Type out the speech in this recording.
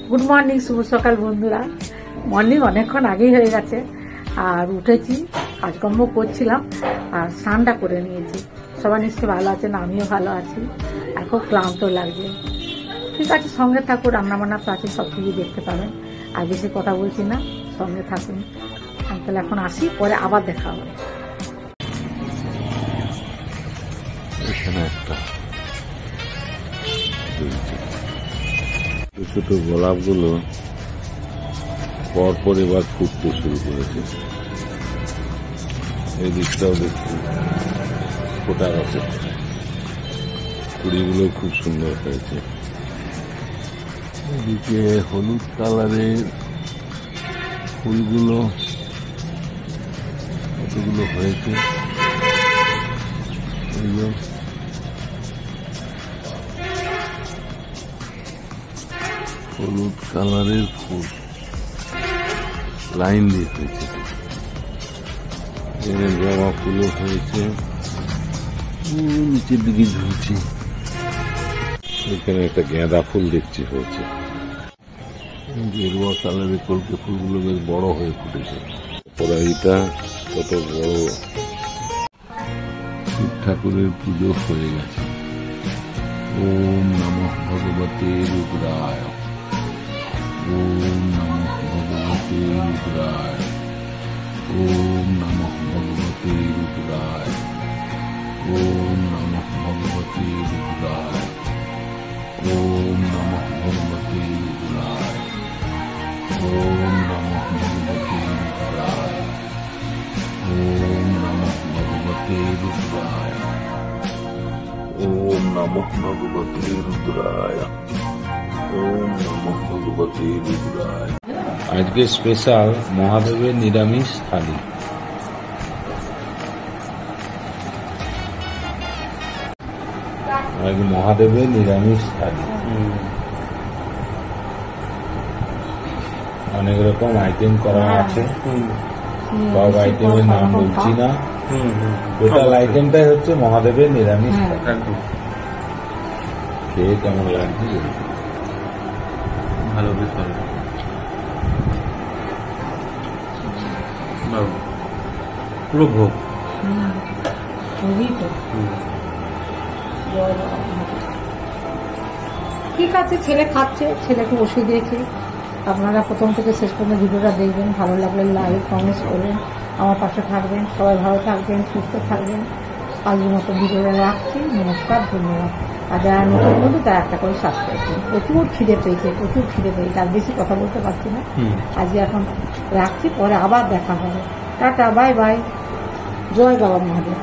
Good morning, শুভ সকাল বন্ধুরা। Morning অনেকক্ষণ আগেই হয়ে গেছে, আর উঠেছি, কাজকর্ম করছিলাম আর স্নানটা করে নিয়েছি। সবাই নিশ্চয়ই ভালো আছেন, আমিও ভালো আছি। আর খুব ক্লান্ত লাগছে। ঠিক আছে, সঙ্গে থাকুন, রান্নাবান্না তো আছে, সব কিছু দেখতে পাবেন। আর বেশি কথা বলছি না, সঙ্গে থাকুন। আমি তাহলে এখন আসি, পরে আবার দেখা হবে। এখানে একটা ছোট গোলাপগুলো পরপর এবার ফুটতে শুরু করেছে। এই দিকটাও দেখছি ফোটা গেছে, কুড়িগুলো খুব সুন্দর হয়েছে। এদিকে হলুদ কালারের ফুলগুলো কতগুলো হয়েছে, হলুদ কালারের ফুল লাইন দিয়ে হয়েছে। জবা ফুলও হয়েছে, নিচের দিকে ঝুলছে। এখানে একটা গাঁদা ফুল দেখছি হয়েছে। গেরুয়া কালারের কলকে ফুলগুলো বেশ বড় হয়ে ফুটেছে। পরাইটা কত বড়। শিব ঠাকুরের পুজো হয়ে গেছে। ওম নমঃ ভগবতে রুদ্রায়, ওম নমঃ ভগবতে রুদ্রায়, ওম নমঃ ভগবতে রুদ্রায়, ওম নমঃ ভগবতে রুদ্রায়, ওম নমঃ ভগবতে রুদ্রায়, ওম নমঃ ভগবতে রুদ্রায়, ওম নমঃ ভগবতে রুদ্রায়, ওম নমঃ ভগবতে রুদ্রায়, ওম নমঃ ভগবতে রুদ্রায়। আজকে স্পেশাল মহাদেবের নিরামিষ থালি। আজ মহাদেবের নিরামিষ থালি, অনেক রকম আইটেম করা আছে। সব আইটেমের নাম বলছি না, টোটাল আইটেমটাই হচ্ছে মহাদেবের নিরামিষ থালি। খেয়ে কেমন লাগছে? ভালো, বেশ ভালো, পুরো ভোগ। ঠিক আছে, ছেলে খাচ্ছে, ছেলেকে বসিয়ে দিয়েছি। আপনারা প্রথম থেকে শেষ পর্যন্ত ভিডিওটা দেখবেন। ভালো লাগলে লাইক কমেন্ট করবেন, আমার পাশে থাকবেন। সবাই ভালো থাকবেন, সুস্থ থাকবেন। আজকের মতো ভিডিওটা রাখছি। নমস্কার, ধন্যবাদ। আর যারা নতুন বন্ধু তারা একটা করে সাবস্ক্রাইব করুন। প্রচুর খিদে পেয়েছে, আর বেশি কথা বলতে পারছি না। আজকে এখন রাখছি, পরে আবার দেখা হবে। টাটা, বাই বাই, জয় বাবা মহাদেব।